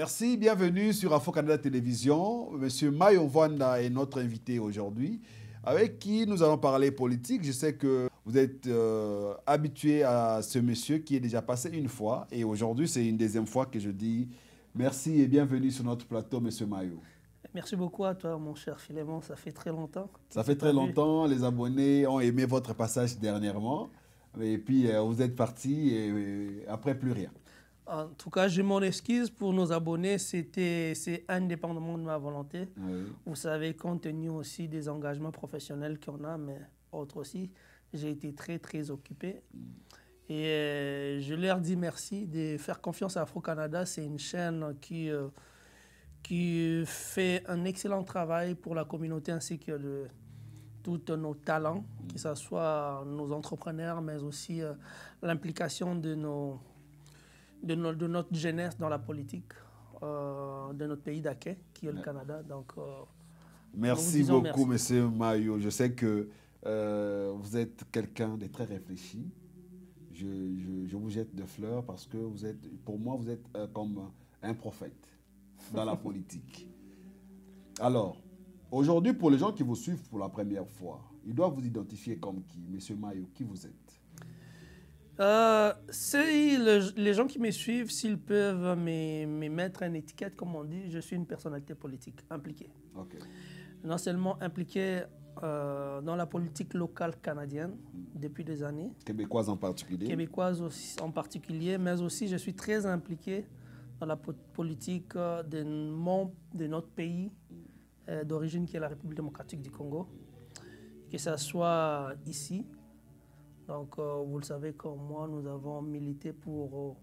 Merci, bienvenue sur Afro Canada Télévision. Monsieur Mayo Vanda est notre invité aujourd'hui, avec qui nous allons parler politique. Je sais que vous êtes habitué à ce monsieur qui est déjà passé une fois, et aujourd'hui c'est une deuxième fois que je dis merci et bienvenue sur notre plateau, monsieur Mayo. Merci beaucoup à toi, mon cher Philémon. Ça fait très longtemps. Ça fait très longtemps. Les abonnés ont aimé votre passage dernièrement. Et puis, vous êtes parti et après, plus rien. En tout cas, je m'en excuse pour nos abonnés. C'est indépendamment de ma volonté. Oui. Vous savez, compte tenu aussi des engagements professionnels qu'on a, mais autres aussi, j'ai été très, très occupé. Et je leur dis merci de faire confiance à Afro Canada. C'est une chaîne qui fait un excellent travail pour la communauté ainsi que de tous nos talents, que ce soit nos entrepreneurs, mais aussi l'implication de notre jeunesse dans la politique de notre pays d'accueil, qui est le Canada. Donc, merci beaucoup, monsieur Mayo. Je sais que vous êtes quelqu'un de très réfléchi. Je vous jette des fleurs parce que pour moi, vous êtes comme un prophète dans la politique. Alors, aujourd'hui, pour les gens qui vous suivent pour la première fois, ils doivent vous identifier comme qui? Monsieur Mayo, qui vous êtes? Les gens qui me suivent, s'ils peuvent me mettre une étiquette, comme on dit, je suis une personnalité politique impliquée. Okay. Non seulement impliquée dans la politique locale canadienne depuis des années. Québécoise en particulier. Québécoise aussi, en particulier, mais aussi je suis très impliqué dans la politique de notre pays d'origine qui est la République démocratique du Congo, que ce soit ici. Donc, vous le savez comme moi, nous avons milité pour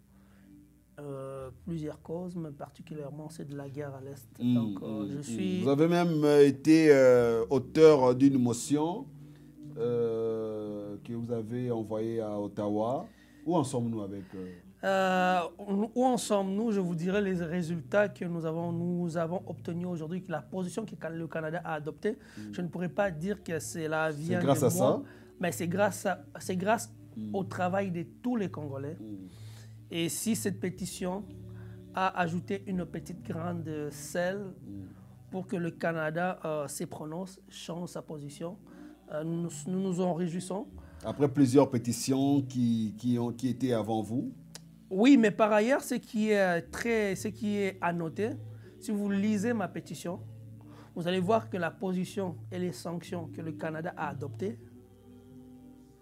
plusieurs causes, mais particulièrement c'est de la guerre à l'Est. Donc, je suis... Vous avez même été auteur d'une motion que vous avez envoyée à Ottawa. Où en sommes-nous avec... Où en sommes-nous? Je vous dirai les résultats que nous avons obtenus aujourd'hui, que la position que le Canada a adoptée. Je ne pourrais pas dire que c'est la vie de moi. C'est grâce à ça? Mais c'est grâce au travail de tous les Congolais. Et si cette pétition a ajouté une petite graine de sel pour que le Canada se prononce, change sa position, nous nous en réjouissons. Après plusieurs pétitions qui étaient avant vous? Oui, mais par ailleurs, ce qui est à noter, si vous lisez ma pétition, vous allez voir que la position et les sanctions que le Canada a adoptées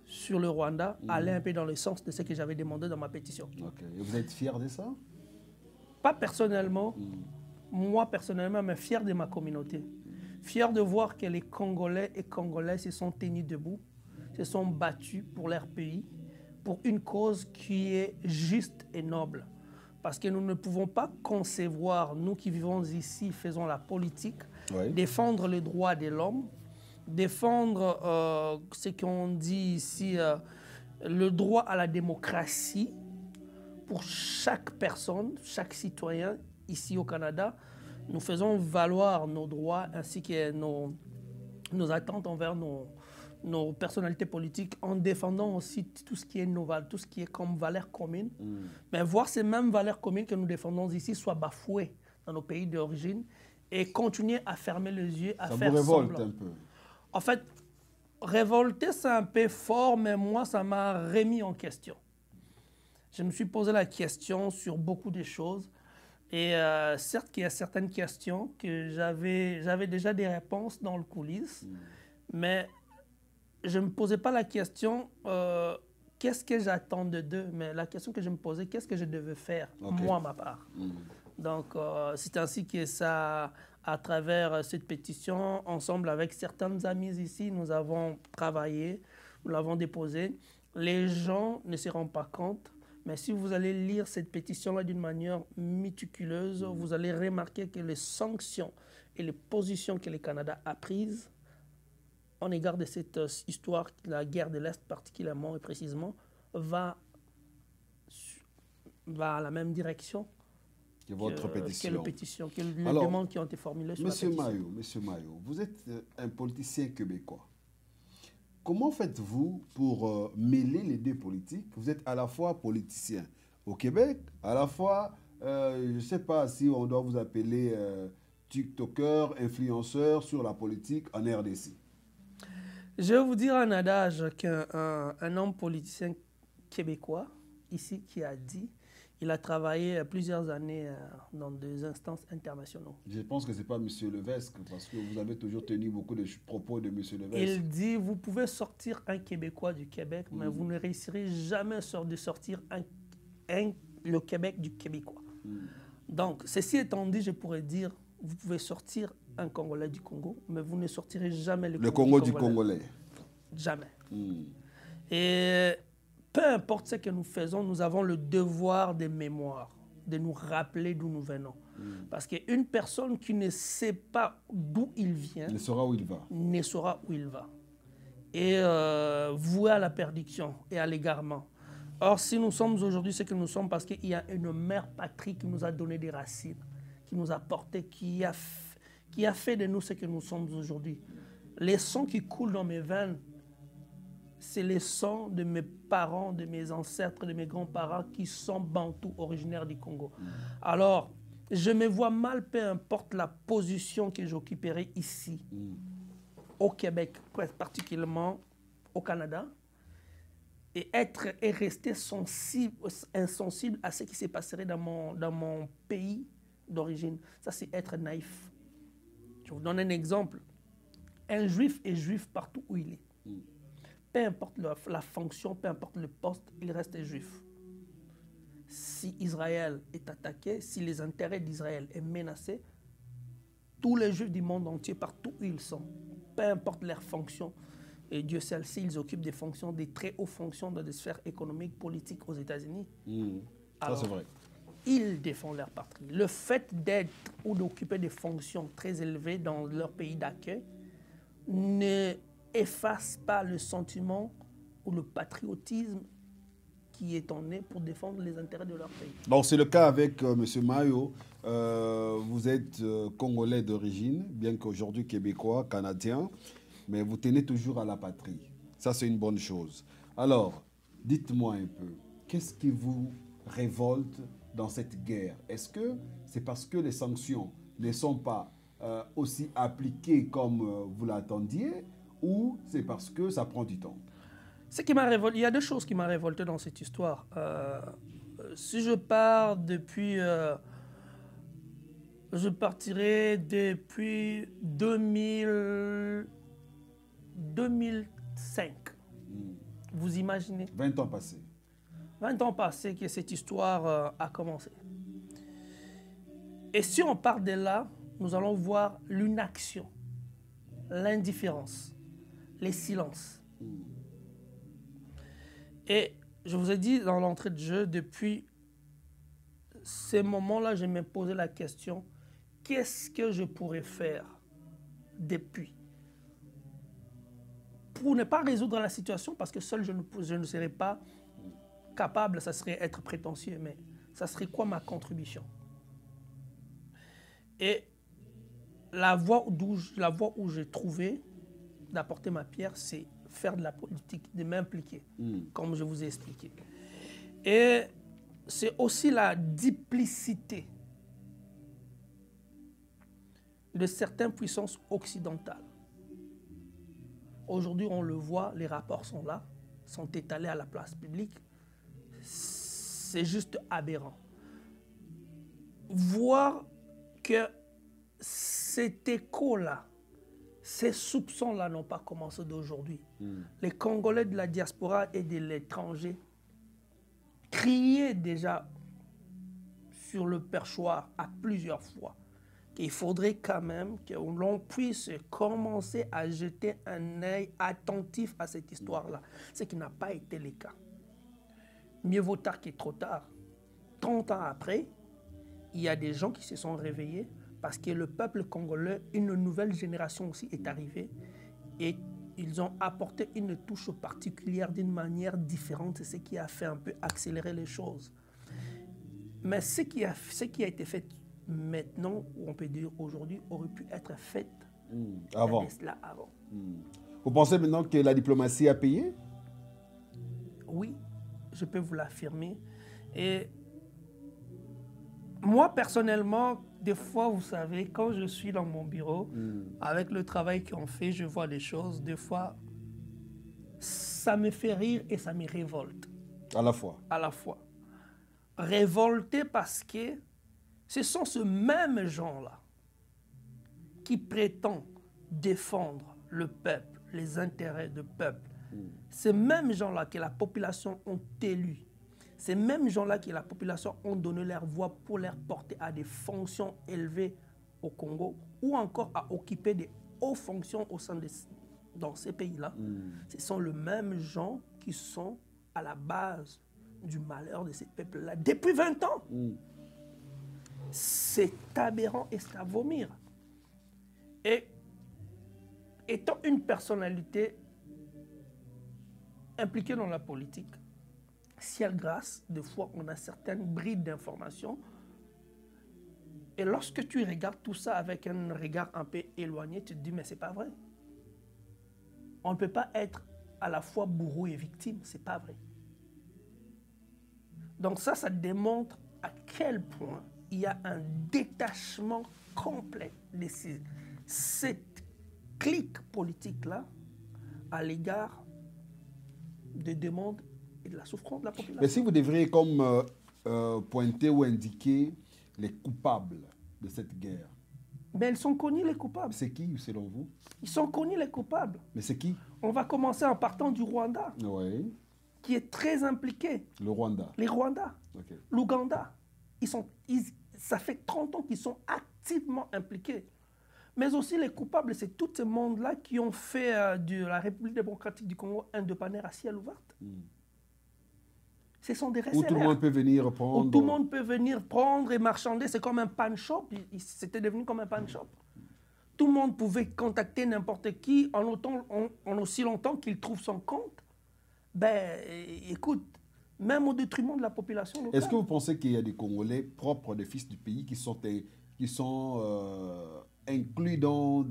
sur le Rwanda allaient un peu dans le sens de ce que j'avais demandé dans ma pétition. Okay. Et vous êtes fier de ça? Pas personnellement, moi personnellement, mais fier de ma communauté. Fier de voir que les Congolais et Congolaises se sont tenus debout, se sont battus pour leur pays, pour une cause qui est juste et noble. Parce que nous ne pouvons pas concevoir, nous qui vivons ici, faisons la politique, défendre les droits de l'homme, défendre ce qu'on dit ici, le droit à la démocratie pour chaque personne, chaque citoyen ici au Canada. Nous faisons valoir nos droits ainsi que nos attentes envers nos personnalités politiques en défendant aussi tout ce qui est novel, tout ce qui est comme valeurs communes. Mais voir ces mêmes valeurs communes que nous défendons ici soient bafouées dans nos pays d'origine et continuer à fermer les yeux, à faire semblant. Ça vous révolte un peu? En fait, révolter, c'est un peu fort, mais moi, ça m'a remis en question. Je me suis posé la question sur beaucoup de choses. Et certes qu'il y a certaines questions que j'avais déjà des réponses dans le coulisses, mais je ne me posais pas la question qu'est-ce que j'attendais d'eux, mais la question que je me posais, qu'est-ce que je devais faire, moi, ma part. Donc, c'est ainsi que ça, à travers cette pétition, ensemble avec certains amis ici, nous avons travaillé, nous l'avons déposée. Les gens ne se rendent pas compte, mais si vous allez lire cette pétition-là d'une manière méticuleuse, vous allez remarquer que les sanctions et les positions que le Canada a prises en égard de cette histoire, la guerre de l'Est particulièrement et précisément, va à la même direction que votre pétition. Que les demandes qui ont été formulées sur la pétition. Monsieur Mayo, vous êtes un politicien québécois. Comment faites-vous pour mêler les deux politiques? Vous êtes à la fois politicien au Québec, à la fois je ne sais pas si on doit vous appeler TikToker, influenceur sur la politique en RDC. Je vais vous dire un adage qu'un homme politicien québécois, ici, qui a dit, il a travaillé plusieurs années dans des instances internationaux. Je pense que ce n'est pas M. Levesque, parce que vous avez toujours tenu beaucoup de propos de M. Levesque. Il dit, vous pouvez sortir un Québécois du Québec, mais vous ne réussirez jamais de sortir le Québec du Québécois. Donc, ceci étant dit, je pourrais dire, vous pouvez sortir un Congolais du Congo, mais vous ne sortirez jamais le Congo du Congolais. Jamais. Et peu importe ce que nous faisons, nous avons le devoir de mémoire, de nous rappeler d'où nous venons. Parce qu'une personne qui ne sait pas d'où il vient ne saura où il va. Ne saura où il va. Et voué à la perdition et à l'égarement. Or, si nous sommes aujourd'hui ce que nous sommes, parce qu'il y a une mère patrie qui nous a donné des racines, qui nous a portés, qui a fait de nous ce que nous sommes aujourd'hui. Les sangs qui coulent dans mes veines, c'est les sangs de mes parents, de mes ancêtres, de mes grands-parents qui sont bantous, originaires du Congo. Alors, je me vois mal, peu importe la position que j'occuperai ici, au Québec, particulièrement au Canada, et rester insensible à ce qui se passerait dans mon pays d'origine. Ça, c'est être naïf. Je vous donne un exemple. Un juif est juif partout où il est. Peu importe la fonction, peu importe le poste, il reste juif. Si Israël est attaqué, si les intérêts d'Israël sont menacés, tous les juifs du monde entier, partout où ils sont, peu importe leur fonction, et Dieu sait s'ils occupent des fonctions, des très hautes fonctions dans des sphères économiques, politiques aux États-Unis. Ça, c'est vrai. Ils défendent leur patrie. Le fait d'être ou d'occuper des fonctions très élevées dans leur pays d'accueil ne efface pas le sentiment ou le patriotisme qui est en eux pour défendre les intérêts de leur pays. Donc c'est le cas avec M. Mayo. Vous êtes Congolais d'origine, bien qu'aujourd'hui Québécois, Canadien, mais vous tenez toujours à la patrie. Ça, c'est une bonne chose. Alors, dites-moi un peu, qu'est-ce qui vous révolte dans cette guerre? Est-ce que c'est parce que les sanctions ne sont pas aussi appliquées comme vous l'attendiez, ou c'est parce que ça prend du temps? Ce qui m'a révolté, il y a deux choses qui m'ont révolté dans cette histoire. Si je pars depuis... je partirai depuis 2005. Vous imaginez? 20 ans passés. 20 ans passés que cette histoire a commencé. Et si on part de là, nous allons voir l'inaction, l'indifférence, les silences. Et je vous ai dit dans l'entrée de jeu, depuis ces moments-là, je me posais la question, qu'est-ce que je pourrais faire depuis pour ne pas résoudre la situation, parce que seul je ne serais pas capable, ça serait être prétentieux, mais ça serait quoi ma contribution? Et la voie où j'ai trouvé d'apporter ma pierre, c'est faire de la politique, de m'impliquer, comme je vous ai expliqué. Et c'est aussi la duplicité de certaines puissances occidentales. Aujourd'hui, on le voit, les rapports sont là, sont étalés à la place publique. C'est juste aberrant. Voir que cet écho-là, ces soupçons-là n'ont pas commencé d'aujourd'hui. Les Congolais de la diaspora et de l'étranger criaient déjà sur le perchoir à plusieurs fois qu'il faudrait quand même que l'on puisse commencer à jeter un œil attentif à cette histoire-là, ce qui n'a pas été le cas. Mieux vaut tard que trop tard. 30 ans après, il y a des gens qui se sont réveillés parce que le peuple congolais, une nouvelle génération aussi est arrivée et ils ont apporté une touche particulière d'une manière différente, c'est ce qui a fait un peu accélérer les choses. Mais ce qui a été fait maintenant, ou on peut dire aujourd'hui, aurait pu être fait avant. avant. Vous pensez maintenant que la diplomatie a payé? Oui, je peux vous l'affirmer. Et Moi, personnellement, des fois, vous savez, quand je suis dans mon bureau, avec le travail qu'on fait, je vois des choses, des fois, ça me fait rire et ça me révolte. À la fois. À la fois. Révolté parce que ce sont ces mêmes gens-là qui prétendent défendre le peuple, les intérêts du peuple. Ces mêmes gens-là que la population ont élus, ces mêmes gens-là que la population ont donné leur voix pour les porter à des fonctions élevées au Congo ou encore à occuper des hautes fonctions au sein dans ces pays-là. Ce sont les mêmes gens qui sont à la base du malheur de ces peuples-là depuis 20 ans. C'est aberrant et c'est à vomir. Et étant une personnalité impliquée dans la politique, ciel grâce, des fois on a certaines brides d'informations. Et lorsque tu regardes tout ça avec un regard un peu éloigné, tu te dis mais c'est pas vrai. On ne peut pas être à la fois bourreau et victime, c'est pas vrai. Donc ça démontre à quel point il y a un détachement complet de cette clique politique-là à l'égard des demandes et de la souffrance de la population. Mais si vous devriez comme pointer ou indiquer les coupables de cette guerre. Mais ils sont connus les coupables. C'est qui selon vous? Ils sont connus les coupables. Mais c'est qui? On va commencer en partant du Rwanda. Oui. Qui est très impliqué. Le Rwanda. Les Rwandais. Okay. L'Ouganda. Ça fait 30 ans qu'ils sont activement impliqués. Mais aussi les coupables, c'est tout ce monde-là qui ont fait de la République démocratique du Congo un dépanneur à ciel ouvert. Ce sont des réserves. Où tout le monde peut venir prendre. Où tout le monde peut venir prendre et marchander. C'est comme un pan shop. C'était devenu comme un pan shop. Tout le monde pouvait contacter n'importe qui en aussi longtemps qu'il trouve son compte. Ben, écoute, même au détriment de la population locale. Est-ce que vous pensez qu'il y a des Congolais propres des fils du pays qui sont inclus dans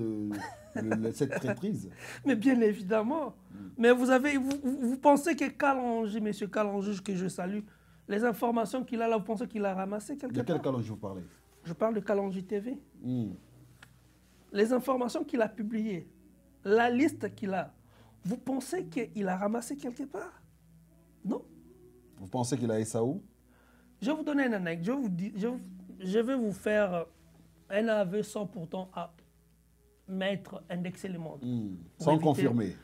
cette traîtrise? Mais bien évidemment. Mais vous pensez que Kalonji, M. Kalonji, que je salue, les informations qu'il a là, vous pensez qu'il a ramassées quelque part? De quel Kalonji vous parlez? Je parle de Kalonji TV. Les informations qu'il a publiées, la liste qu'il a, vous pensez qu'il a ramassé quelque part? Non. Vous pensez qu'il a Esaou? Je vais vous donner une anecdote. Je vais vous faire un aveu sans pourtant mettre, indexer le monde. Sans confirmer.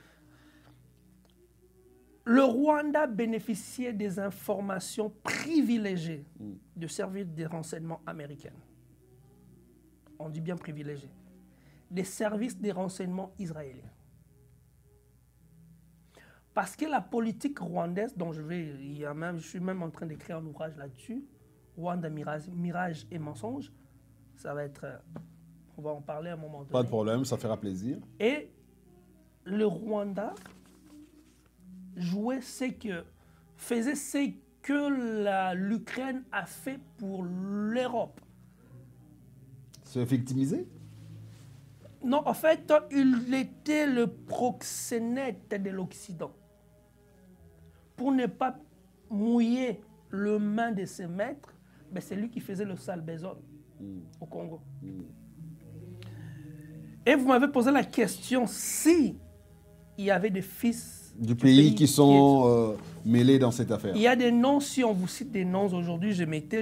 Le Rwanda bénéficiait des informations privilégiées du service des renseignements américains. On dit bien privilégiés. Des services des renseignements israéliens. Parce que la politique rwandaise, dont je suis même en train d'écrire un ouvrage là-dessus, Rwanda, mirage et mensonge, ça va être... on va en parler à un moment donné. Pas de problème, ça fera plaisir. Et le Rwanda faisait ce que l'Ukraine a fait pour l'Europe. Se victimiser? Non, en fait, il était le proxénète de l'Occident. Pour ne pas mouiller le main de ses maîtres, ben c'est lui qui faisait le sale besogne au Congo. Et vous m'avez posé la question si il y avait des fils du pays qui sont mêlés dans cette affaire. Il y a des noms, si on vous cite des noms aujourd'hui,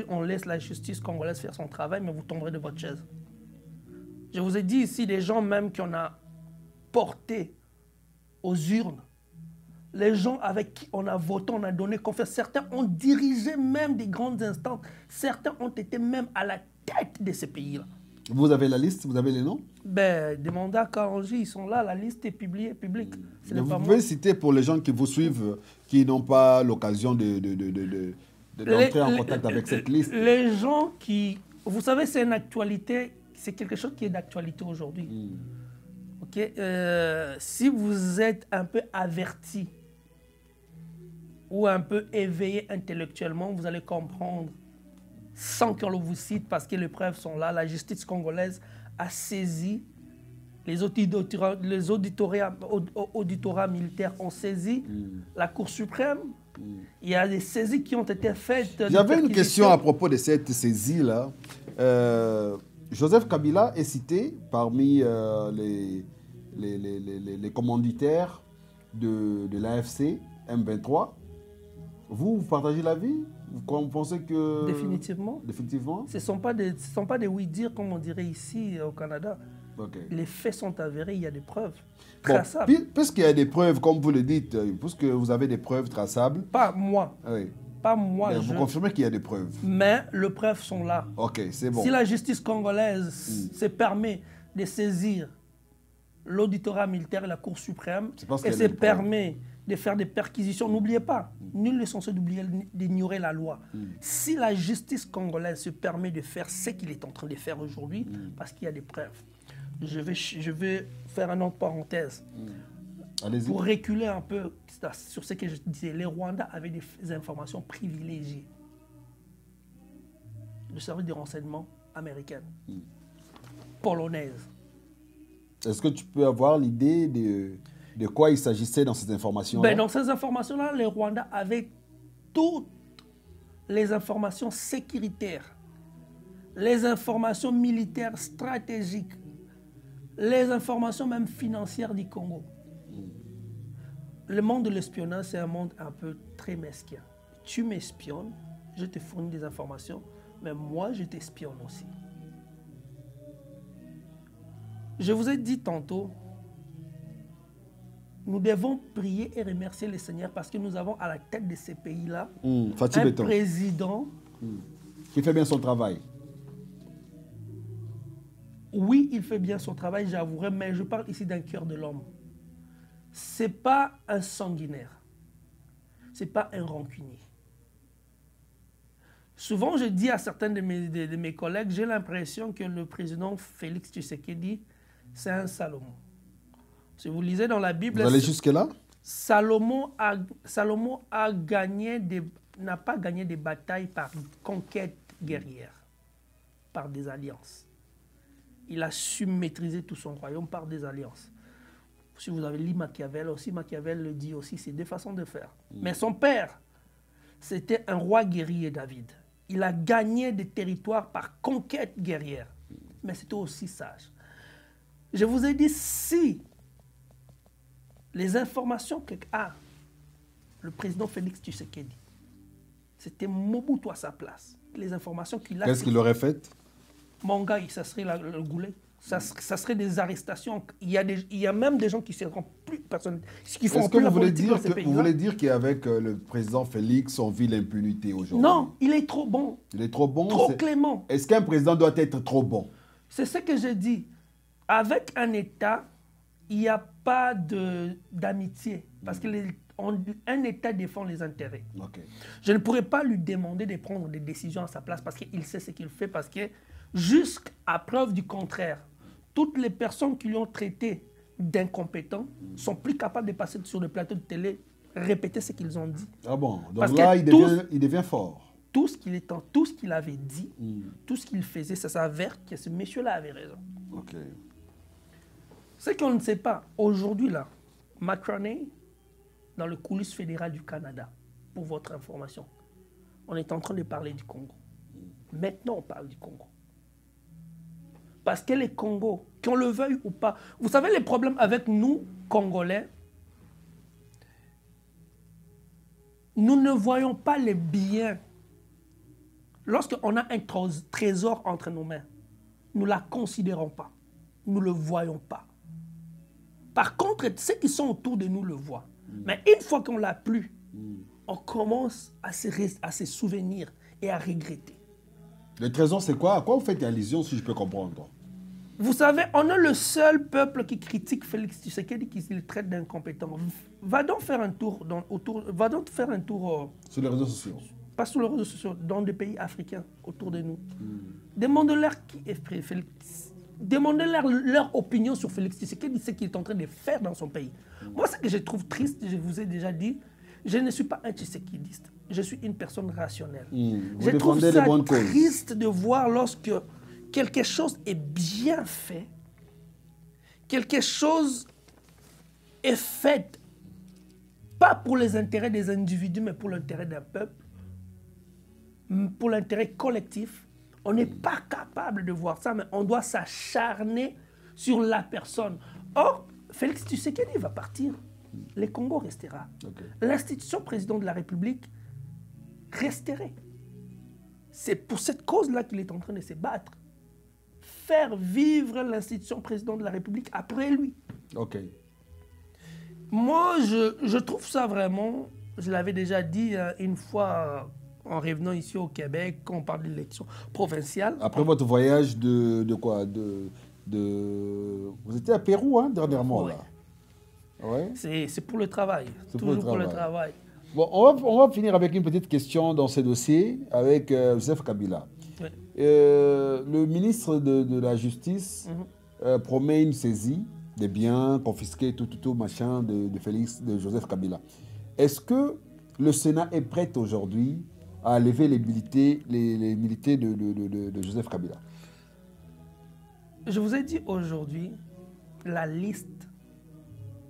on laisse la justice congolaise faire son travail, mais vous tomberez de votre chaise. Je vous ai dit ici des gens même qu'on a portés aux urnes, les gens avec qui on a voté, on a donné confiance. Certains ont dirigé même des grandes instances. Certains ont été même à la tête de ces pays-là. Vous avez la liste? Vous avez les noms? Ben, demandez à Kalonji, ils sont là, la liste est publiée, publique. Vous pouvez citer pour les gens qui vous suivent, qui n'ont pas l'occasion d'entrer en contact avec cette liste. Les gens qui... Vous savez, c'est une actualité, c'est quelque chose qui est d'actualité aujourd'hui. Ok, si vous êtes un peu averti ou un peu éveillé intellectuellement, vous allez comprendre sans qu'on vous cite, parce que les preuves sont là. La justice congolaise a saisi, les auditorats militaires ont saisi la Cour suprême, Il y a des saisies qui ont été faites. J'avais une question à propos de cette saisie-là. Joseph Kabila est cité parmi les commanditaires de l'AFC M23. Vous partagez l'avis? Vous pensez que... Définitivement. Définitivement. Ce ne sont pas des oui-dire, comme on dirait ici au Canada. Okay. Les faits sont avérés, il y a des preuves traçables. Bon, puisqu'il y a des preuves, comme vous le dites, puisque vous avez des preuves traçables... Pas moi. Oui. Pas moi. Mais vous confirmez qu'il y a des preuves. Mais les preuves sont là. Ok, c'est bon. Si la justice congolaise se permet de saisir l'auditorat militaire et la Cour suprême, et se permet de faire des perquisitions, n'oubliez pas, nul n'est censé d'ignorer la loi. Si la justice congolaise se permet de faire ce qu'il est en train de faire aujourd'hui, parce qu'il y a des preuves, je vais faire une autre parenthèse. Pour reculer un peu sur ce que je disais, les Rwandais avaient des informations privilégiées. Le service de renseignement américain, polonaise. Est-ce que tu peux avoir l'idée de quoi il s'agissait dans ces informations-là? Dans ces informations-là, les Rwandais avaient toutes les informations sécuritaires, les informations militaires stratégiques, les informations même financières du Congo. Le monde de l'espionnage, c'est un monde un peu très mesquin. Tu m'espionnes, je te fournis des informations, mais moi, je t'espionne aussi. Je vous ai dit tantôt, nous devons prier et remercier le Seigneur parce que nous avons à la tête de ces pays-là un président qui fait bien son travail. Oui, il fait bien son travail, j'avouerai, mais je parle ici d'un cœur de l'homme. Ce n'est pas un sanguinaire. Ce n'est pas un rancunier. Souvent, je dis à certains de mes collègues, j'ai l'impression que le président Félix Tshisekedi, c'est un Salomon. Si vous lisez dans la Bible... Vous allez jusque-là? Salomon n'a pas gagné des batailles par conquête guerrière, par des alliances. Il a su maîtriser tout son royaume par des alliances. Si vous avez lu Machiavel aussi, Machiavel le dit aussi, c'est deux façons de faire. Mais son père, c'était un roi guerrier, David. Il a gagné des territoires par conquête guerrière. Mais c'était aussi sage. Je vous ai dit, si les informations que a le président Félix Tshisekedi, c'était Mobutu à sa place. Les informations qu'il a... Qu'est-ce qu'il aurait fait? Mon gars, ça serait le goulet. Ça serait des arrestations. Il y a même des gens qui ne seront plus personne. Qui font plus la politique dans ces pays-là. Vous voulez dire qu'avec le président Félix, on vit l'impunité aujourd'hui? Non, il est trop bon. Il est trop bon? Trop clément. Est-ce qu'un président doit être trop bon? C'est ce que je dis. Avec un État, il n'y a pas d'amitié. Parce qu'un État défend les intérêts. Okay. Je ne pourrais pas lui demander de prendre des décisions à sa place parce qu'il sait ce qu'il fait. Parce que jusqu'à preuve du contraire, toutes les personnes qui lui ont traité d'incompétents sont plus capables de passer sur le plateau de télé, répéter ce qu'ils ont dit. Ah bon? Donc là, il devient fort. Tout ce qu'il avait dit, tout ce qu'il faisait, ça s'avère que ce monsieur-là avait raison. Ok. Ce qu'on ne sait pas, aujourd'hui, là, Macroney, dans le coulisses fédéral du Canada, pour votre information, on est en train de parler du Congo. Maintenant, on parle du Congo. Parce que les Congos, qu'on le veuille ou pas, vous savez les problèmes avec nous, Congolais, nous ne voyons pas les biens. Lorsqu'on a un trésor entre nos mains, nous ne la considérons pas. Nous ne le voyons pas. Par contre, ceux qui sont autour de nous le voient. Mais une fois qu'on ne l'a plus, on commence à se souvenir et à regretter. Le trésor, c'est quoi? À quoi vous faites allusion, si je peux comprendre? Vous savez, on est le seul peuple qui critique Félix Tshisekedi, qui le traite d'incompétent. Va donc faire un tour, sur les réseaux sociaux. Pas sur les réseaux sociaux, dans des pays africains autour de nous. Demandez-leur qui est Félix. Demandez-leur leur opinion sur Félix Tshisekedi, ce qu'il est en train de faire dans son pays. Moi, ce que je trouve triste, je vous ai déjà dit, je ne suis pas un Tshisekediste. Je suis une personne rationnelle. Je trouve ça triste de voir lorsque quelque chose est bien fait, quelque chose est fait pas pour les intérêts des individus, mais pour l'intérêt d'un peuple, pour l'intérêt collectif. On n'est pas capable de voir ça, mais on doit s'acharner sur la personne. Or, Félix Tshisekedi va partir. Le Congo restera. Okay. L'institution président de la République resterait. C'est pour cette cause-là qu'il est en train de se battre. Faire vivre l'institution président de la République après lui. Ok. Moi, je trouve ça vraiment, je l'avais déjà dit une fois en revenant ici au Québec, quand on parle d'élection provinciale. Après votre voyage de quoi Vous étiez à Pérou dernièrement, ouais. Là. Ouais. C'est pour le travail. Toujours pour le travail. Bon, on va finir avec une petite question dans ce dossier avec Joseph Kabila. Oui. Le ministre de la Justice promet une saisie des biens confisqués, tout, machin, de Joseph Kabila. Est-ce que le Sénat est prêt aujourd'hui à lever les militaires de Joseph Kabila? Je vous ai dit aujourd'hui, la liste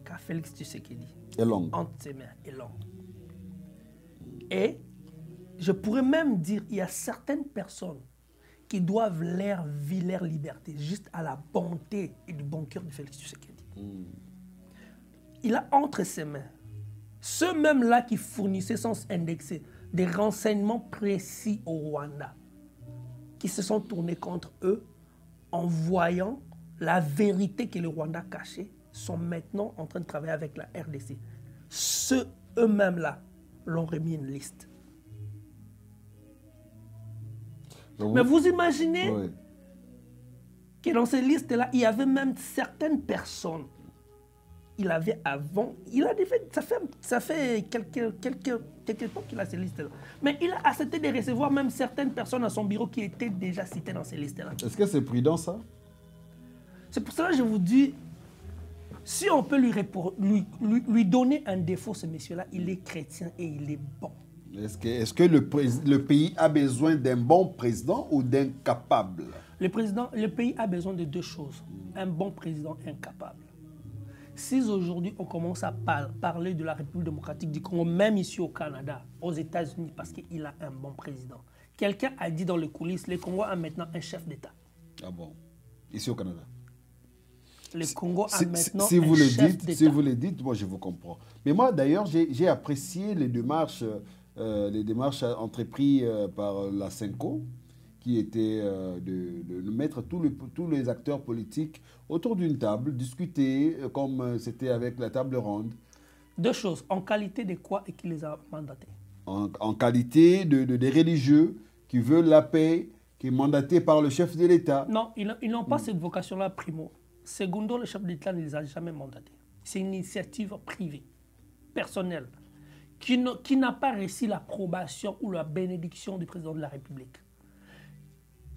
qu'a Félix Tshisekedi est longue. Entre ses mains est longue. Et je pourrais même dire qu'il y a certaines personnes qui doivent leur vie, leur liberté, juste à la bonté et du bon cœur de Félix Tshisekedi. Il a entre ses mains ceux mêmes-là qui fournissaient sans indexer des renseignements précis au Rwanda, qui se sont tournés contre eux en voyant la vérité que le Rwanda cachait, sont maintenant en train de travailler avec la RDC. Ceux eux-mêmes-là l'ont remis une liste. Mais vous imaginez que dans ces listes-là, il y avait même certaines personnes. Il avait avant, ça fait quelques temps qu'il a ces listes-là. Mais il a accepté de recevoir même certaines personnes à son bureau qui étaient déjà citées dans ces listes-là. Est-ce que c'est prudent, ça? C'est pour cela que je vous dis, si on peut lui donner un défaut, ce monsieur-là, il est chrétien et il est bon. Est-ce que le pays a besoin d'un bon président ou d'un capable? Le pays a besoin de deux choses. Un bon président et un capable. Si aujourd'hui on commence à parler de la République démocratique du Congo, même ici au Canada, aux États-Unis, parce qu'il a un bon président. Quelqu'un a dit dans les coulisses, le Congo a maintenant un chef d'État. Ah bon? Ici au Canada? Le Congo a maintenant un chef d'État. Si vous le dites, moi je vous comprends. Mais moi d'ailleurs, j'ai apprécié les démarches entreprises par la CENCO, qui était de mettre tous les acteurs politiques autour d'une table, discuter comme c'était avec la table ronde. Deux choses. En qualité de quoi et qui les a mandatés? En qualité des religieux qui veulent la paix, qui est mandaté par le chef de l'État. Non, ils n'ont pas cette vocation-là, primo. Secondo, le chef d'État ne les a jamais mandatés. C'est une initiative privée, personnelle, qui n'a pas reçu l'approbation ou la bénédiction du président de la République.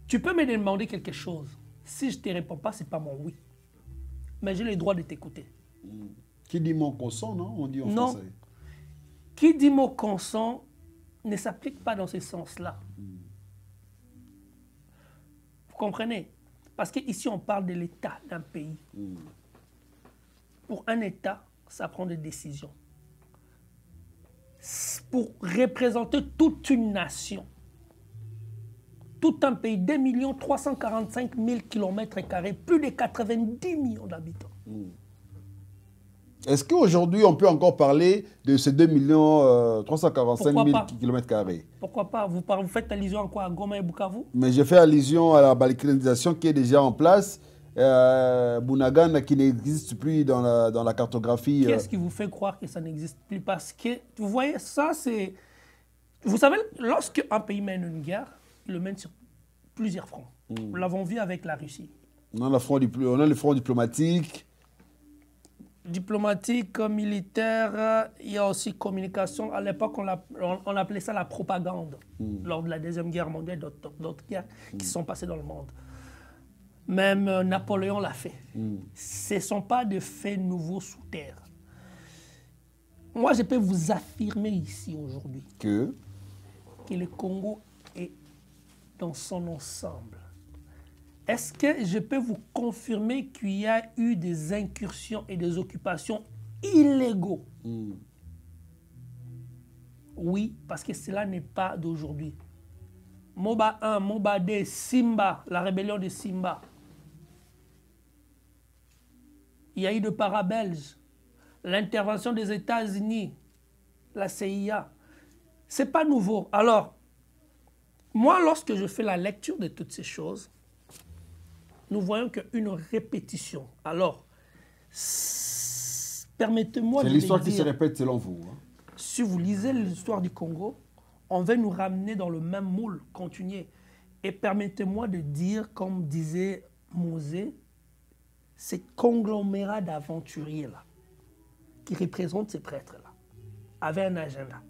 Tu peux me demander quelque chose. Si je ne te réponds pas, ce n'est pas mon oui. Mais j'ai le droit de t'écouter. Qui dit mon consent, non? On dit en français. Non. Qui dit mon consent ne s'applique pas dans ce sens-là. Vous comprenez? Parce qu'ici, on parle de l'État d'un pays. Pour un État, ça prend des décisions. Pour représenter toute une nation, tout un pays, 2 345 000 km², plus de 90 millions d'habitants. Est-ce qu'aujourd'hui, on peut encore parler de ces 2 345 000 km²? Pourquoi pas? Vous faites allusion à quoi? À Goma et Bukavu? Mais je fais allusion à la balkanisation qui est déjà en place. Bunagana qui n'existe plus dans la cartographie. Qu'est-ce qui vous fait croire que ça n'existe plus? Parce que, vous voyez, ça c'est... Vous savez, lorsqu'un pays mène une guerre, il le mène sur plusieurs fronts. Nous l'avons vu avec la Russie. On a le front diplomatique. Diplomatique, militaire, il y a aussi communication. À l'époque, on appelait ça la propagande. Lors de la Deuxième Guerre mondiale, d'autres guerres qui se sont passées dans le monde. Même Napoléon l'a fait. Ce ne sont pas des faits nouveaux sous terre. Moi, je peux vous affirmer ici aujourd'hui que le Congo est dans son ensemble. Est-ce que je peux vous confirmer qu'il y a eu des incursions et des occupations illégaux Oui, parce que cela n'est pas d'aujourd'hui. Moba 1, Moba 2, Simba, la rébellion de Simba. Il y a eu de para-belges, l'intervention des États-Unis, la CIA. Ce n'est pas nouveau. Alors, moi, lorsque je fais la lecture de toutes ces choses, nous voyons qu'une répétition. Alors, permettez-moi de dire... C'est l'histoire qui se répète selon vous. Hein? Si vous lisez l'histoire du Congo, on va nous ramener dans le même moule, continuer. Et permettez-moi de dire, comme disait Mosée, ces conglomérats d'aventuriers-là, qui représentent ces prêtres-là, avaient un agenda.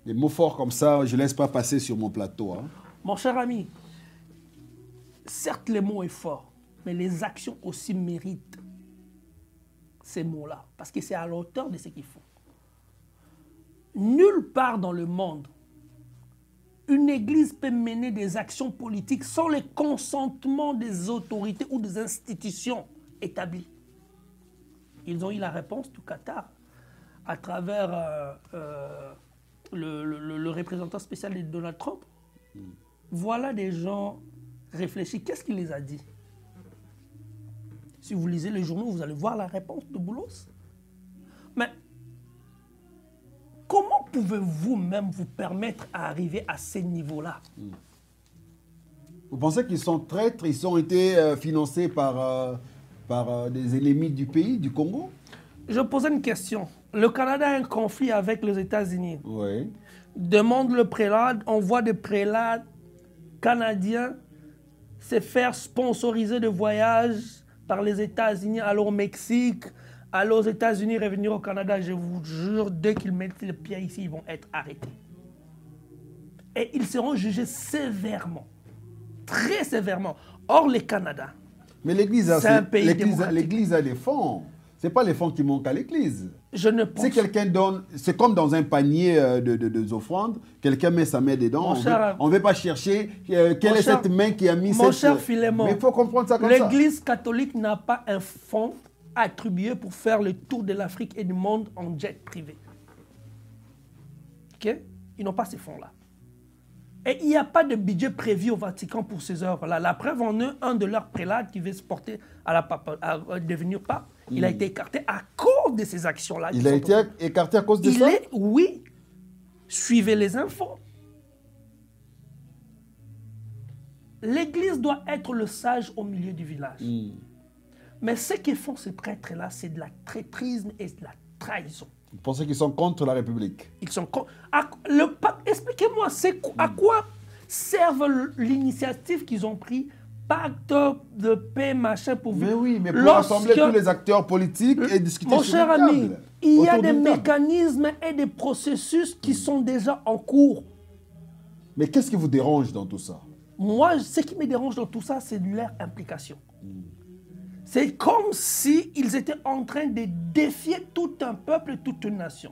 Des mots forts comme ça, je ne laisse pas passer sur mon plateau. Hein. Mon cher ami, certes, les mots sont forts, mais les actions aussi méritent ces mots-là, parce que c'est à la hauteur de ce qu'ils font. Nulle part dans le monde, une église peut mener des actions politiques sans le consentement des autorités ou des institutions établies. Ils ont eu la réponse du Qatar à travers le représentant spécial de Donald Trump. Voilà des gens réfléchis. Qu'est-ce qu'il les a dit? Si vous lisez les journaux, vous allez voir la réponse de Boulos. Mais comment pouvez-vous même vous permettre d'arriver à ces niveaux-là? Vous pensez qu'ils sont traîtres? Ils ont été financés par des ennemis du pays, du Congo? Je posais une question. Le Canada a un conflit avec les États-Unis. Oui. Demande le prélat, on voit des prélats canadiens se faire sponsoriser de voyages par les États-Unis, aller au Mexique, aller aux États-Unis, revenir au Canada. Je vous jure, dès qu'ils mettent les pieds ici, ils vont être arrêtés. Et ils seront jugés sévèrement, très sévèrement. Or, le Canada, mais l'Église a, l'Église a des fonds. Ce n'est pas les fonds qui manquent à l'Église. Je ne pense... Si quelqu'un donne, c'est comme dans un panier de offrandes, quelqu'un met sa main dedans, on ne veut pas chercher quelle est cette main qui a mis cette... Mon cher Philémon, mais il faut comprendre ça comme ça. L'Église catholique n'a pas un fonds attribué pour faire le tour de l'Afrique et du monde en jet privé. Ok? Ils n'ont pas ces fonds-là. Et il n'y a pas de budget prévu au Vatican pour ces œuvres-là. La preuve en est, un de leurs prélats qui veut se porter à devenir pape, il a été écarté à cause de ces actions-là. Il a été écarté à cause de ça? Oui. Suivez les infos. L'Église doit être le sage au milieu du village. Mais ce que font ces prêtres-là, c'est de la traîtrise et de la trahison. Vous pensez qu'ils sont contre la République? Ils sont contre... Le pape, expliquez-moi, à quoi servent l'initiative qu'ils ont pris, pacte de paix, machin, pour... Mais oui, mais pour rassembler tous les acteurs politiques et discuter sur une table. Mon cher ami, il y a des mécanismes et des processus qui sont déjà en cours. Mais qu'est-ce qui vous dérange dans tout ça? Moi, ce qui me dérange dans tout ça, c'est leur implication. C'est comme s'ils étaient en train de défier tout un peuple, toute une nation.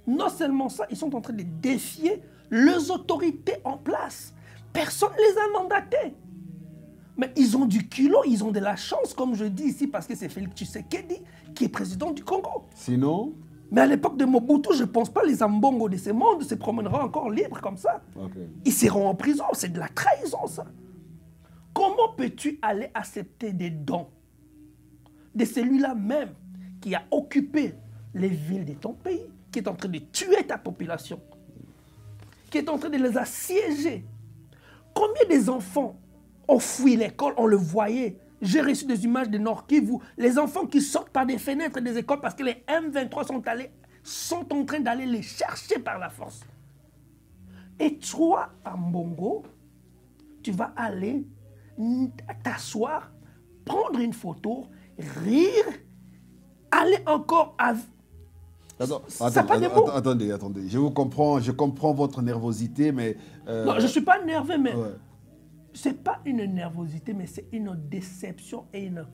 Non seulement ça, ils sont en train de défier les autorités en place. Personne ne les a mandatés. Mais ils ont du culot, ils ont de la chance, comme je dis ici, parce que c'est Félix Tshisekedi qui est président du Congo. Sinon? Mais à l'époque de Mobutu, je ne pense pas les Ambongo de ce monde se promèneront encore libres comme ça. Okay. Ils seront en prison, c'est de la trahison ça. Comment peux-tu aller accepter des dons de celui-là même qui a occupé les villes de ton pays, qui est en train de tuer ta population, qui est en train de les assiéger? Combien des enfants ont fui l'école, on le voyait. J'ai reçu des images de Nord Kivu, les enfants qui sortent par des fenêtres des écoles parce que les M23 sont en train d'aller les chercher par la force. Et toi, à Mbongo, tu vas aller t'asseoir, prendre une photo, rire, aller encore à... Attendez. Je comprends votre nervosité, mais... Non, je ne suis pas nerveux, mais... Ouais. Ce n'est pas une nervosité, mais c'est une déception et une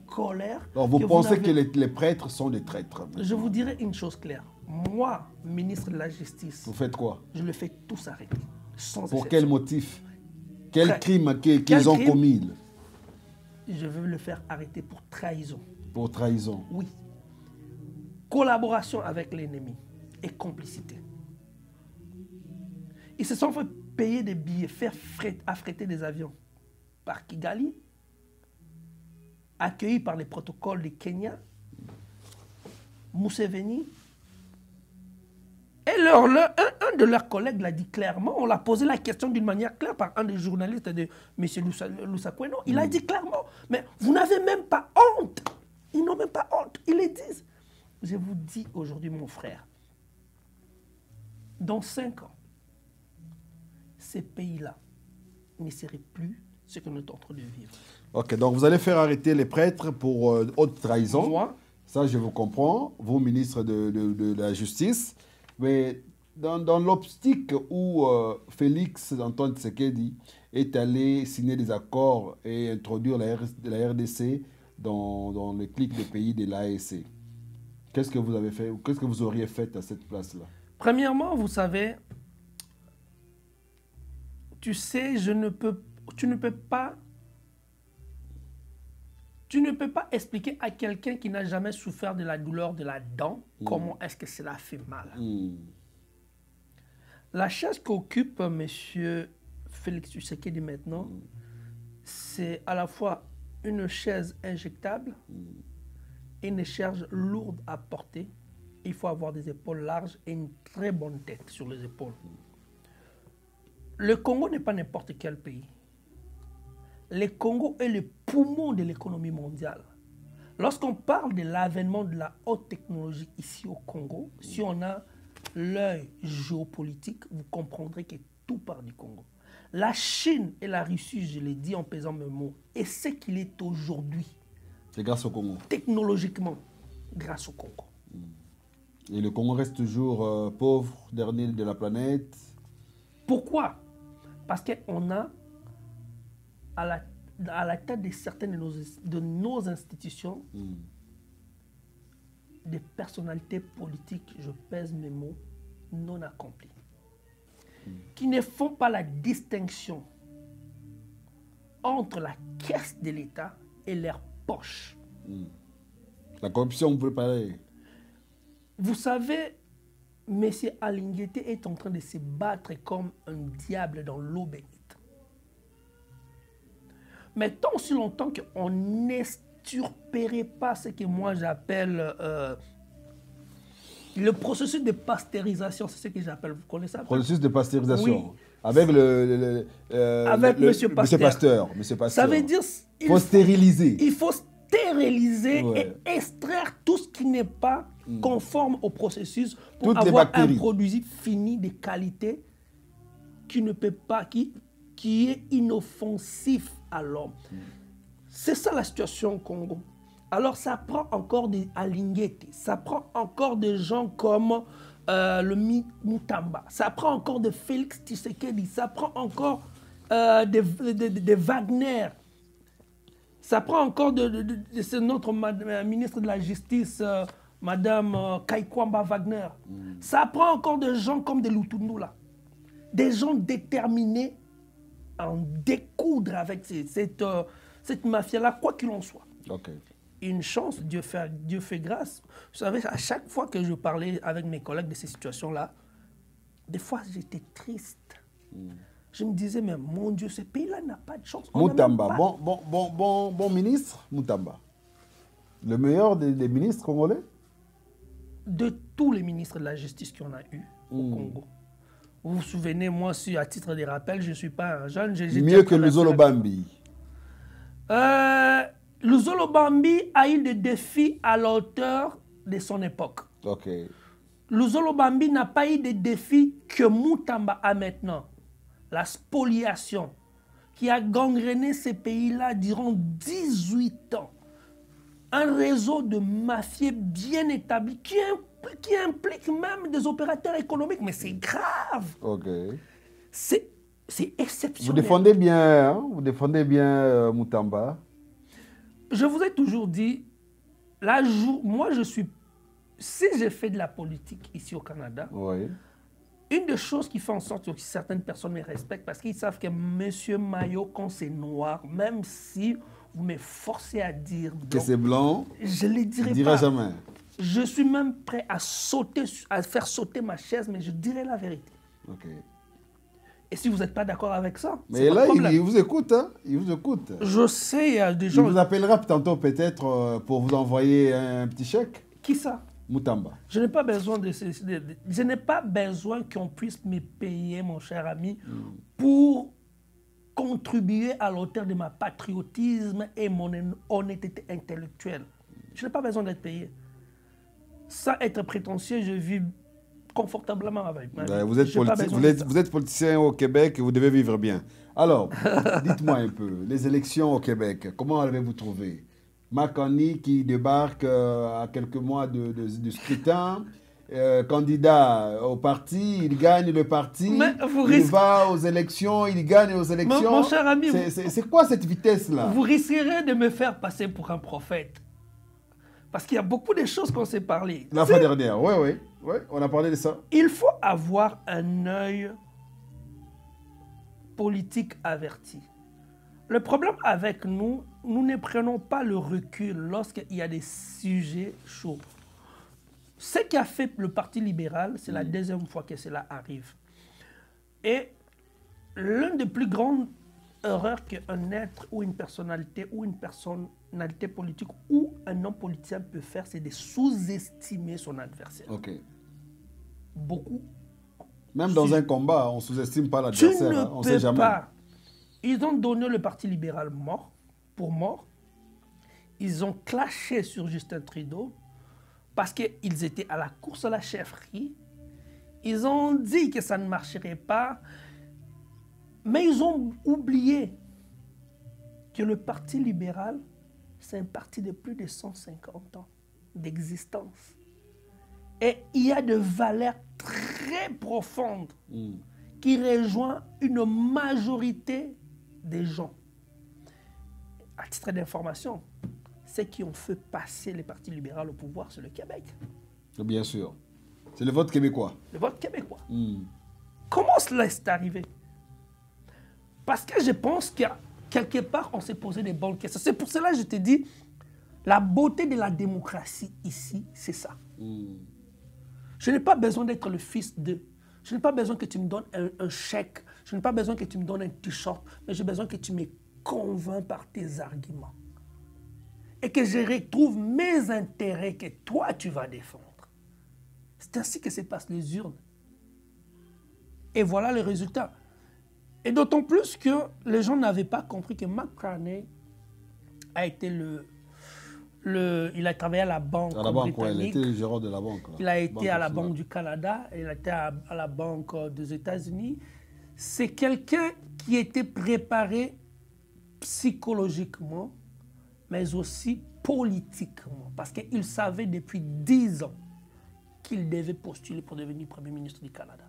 colère. Alors vous pensez que les prêtres sont des traîtres? Maintenant. Je vous dirai une chose claire. Moi, ministre de la Justice... Vous faites quoi? Je le fais tous arrêter. Sans Pour quel motif? Quel crime qu'ils ont commis? Je veux le faire arrêter pour trahison. Pour trahison? Oui. Collaboration avec l'ennemi et complicité. Ils se sont fait payer des billets, affréter des avions par Kigali, accueillis par les protocoles de Kenya, Museveni. Et un de leurs collègues l'a dit clairement, on l'a posé la question d'une manière claire par un des journalistes de M. Lusakweno. Il a dit clairement, mais vous n'avez même pas honte. Ils n'ont même pas honte, ils le disent. Je vous dis aujourd'hui, mon frère, dans 5 ans, ces pays-là ne seraient plus ce que nous sommes en train de vivre. Ok, donc vous allez faire arrêter les prêtres pour haute trahison. Moi, ça, je vous comprends, vous, ministre de la Justice. Mais dans l'optique où Félix Antoine Tshisekedi est allé signer des accords et introduire la RDC dans le clic des pays de l'AEC, qu'est-ce que vous avez fait ou qu'est-ce que vous auriez fait à cette place-là? Premièrement, vous savez, tu sais, tu ne peux pas expliquer à quelqu'un qui n'a jamais souffert de la douleur de la dent comment est-ce que cela fait mal. La chaise qu'occupe M. Félix Tshisekedi maintenant, c'est à la fois une chaise injectable et une chaise lourde à porter. Il faut avoir des épaules larges et une très bonne tête sur les épaules. Le Congo n'est pas n'importe quel pays. Le Congo est le poumon de l'économie mondiale. Lorsqu'on parle de l'avènement de la haute technologie ici au Congo, si on a l'œil géopolitique, vous comprendrez que tout part du Congo. La Chine et la Russie, je l'ai dit en pesant mes mots, et ce qu'il est aujourd'hui. C'est grâce au Congo. Technologiquement, grâce au Congo. Et le Congo reste toujours pauvre, dernier de la planète. Pourquoi? Parce qu'on a à la tête de certaines de nos institutions des personnalités politiques, je pèse mes mots, non accomplies, qui ne font pas la distinction entre la caisse de l'État et leurs poches. La corruption, vous pouvez parler. Vous savez, M. Alinguete est en train de se battre comme un diable dans l'eau bénite. Mais tant aussi longtemps qu'on n'exturperait pas ce que moi j'appelle le processus de pasteurisation, c'est ce que j'appelle, vous connaissez ça? Processus de pasteurisation. Oui. Avec avec M. Pasteur. Ça veut dire qu'il faut stériliser. Il faut stériliser et extraire tout ce qui n'est pas conforme au processus pour avoir un produit fini de qualité qui ne peut pas, qui est inoffensif à l'homme. C'est ça la situation au Congo. Alors ça prend encore des Alinguete, ça prend encore des gens comme le Mutamba, ça prend encore de Félix Tshisekedi, ça prend encore de Wagner, ça prend encore de notre ministre de la Justice, Madame Kaikwamba Wagner. Ça prend encore de gens comme de Lutundula, des gens déterminés à en découdre avec cette mafia-là, quoi qu'il en soit. Okay. Une chance, Dieu fait grâce. Vous savez, à chaque fois que je parlais avec mes collègues de ces situations-là, des fois j'étais triste. Je me disais, mais mon Dieu, ce pays-là n'a pas de chance. Mutamba, bon ministre, Mutamba. Le meilleur des ministres congolais? De tous les ministres de la justice qu'on a eu au Congo. Vous vous souvenez, moi, à titre de rappel, je ne suis pas un jeune. Mieux que Luzolo Bambi. Luzolo Bambi a eu des défis à la hauteur de son époque. Okay. Luzolo Bambi n'a pas eu des défis que Mutamba a maintenant. La spoliation qui a gangréné ces pays-là durant 18 ans. Un réseau de mafieux bien établi qui implique même des opérateurs économiques. Mais c'est grave. Okay. C'est exceptionnel. Vous défendez bien, hein? Vous défendez bien Mutamba. Je vous ai toujours dit, moi je suis... Si j'ai fait de la politique ici au Canada, une des choses qui fait en sorte que certaines personnes me respectent, parce qu'ils savent que M. Mayo, quand c'est noir, même si vous me forcez à dire que c'est blanc, je ne le dirai pas. Jamais. Je suis même prêt à faire sauter ma chaise, mais je dirai la vérité. Okay. Et si vous n'êtes pas d'accord avec ça, mais là, il vous écoute, hein? Il vous écoute. Je sais, il y a des gens... Il vous appellera tantôt peut-être pour vous envoyer un petit chèque. Qui ça? Moutamba. Je n'ai pas besoin je n'ai pas besoin qu'on puisse me payer, mon cher ami, pour contribuer à l'auteur de ma patriotisme et mon honnêteté intellectuelle. Je n'ai pas besoin d'être payé. Sans être prétentieux, je vis confortablement avec ma vie. Vous êtes politicien au Québec et vous devez vivre bien. Alors, dites-moi un peu, les élections au Québec, comment avez-vous trouvé? Makani qui débarque à quelques mois du scrutin, candidat au parti, il gagne le parti, il va aux élections, il gagne aux élections. Mon cher ami, c'est quoi cette vitesse-là? Vous risquerez de me faire passer pour un prophète. Parce qu'il y a beaucoup de choses qu'on s'est parlé. La fois dernière, oui, on a parlé de ça. Il faut avoir un œil politique averti. Le problème avec nous, nous ne prenons pas le recul lorsqu'il y a des sujets chauds. Ce qu'a fait le Parti libéral, c'est la deuxième fois que cela arrive. Et l'une des plus grandes erreurs qu'un être ou une personnalité politique ou un homme politicien peut faire, c'est de sous-estimer son adversaire. Ok. Beaucoup. Même dans un combat, on ne sous-estime pas l'adversaire. On ne sait jamais. Pas. Ils ont donné le Parti libéral mort. Ils ont clashé sur Justin Trudeau parce qu'ils étaient à la course à la chefferie. Ils ont dit que ça ne marcherait pas. Mais ils ont oublié que le Parti libéral, c'est un parti de plus de 150 ans d'existence. Et il y a des valeurs très profondes qui rejoignent une majorité des gens. À titre d'information, ceux qui ont fait passer le Parti libéral au pouvoir, c'est le Québec. Bien sûr. C'est le vote québécois. Le vote québécois. Comment cela est arrivé? Parce que je pense qu'à quelque part, on s'est posé des bonnes questions. C'est pour cela que je te dis, la beauté de la démocratie ici, c'est ça. Je n'ai pas besoin d'être le fils d'eux. Je n'ai pas besoin que tu me donnes un chèque. Je n'ai pas besoin que tu me donnes un t-shirt. Mais j'ai besoin que tu me convaincs par tes arguments. Et que je retrouve mes intérêts que toi, tu vas défendre. C'est ainsi que se passent les urnes. Et voilà le résultat. Et d'autant plus que les gens n'avaient pas compris que Mark Carney a été il a travaillé à la banque britannique. Ouais, il était le gérant de la banque. Il a été à la Banque du Canada, il a été à la Banque des États-Unis. C'est quelqu'un qui était préparé psychologiquement, mais aussi politiquement. Parce qu'il savait depuis 10 ans qu'il devait postuler pour devenir Premier ministre du Canada.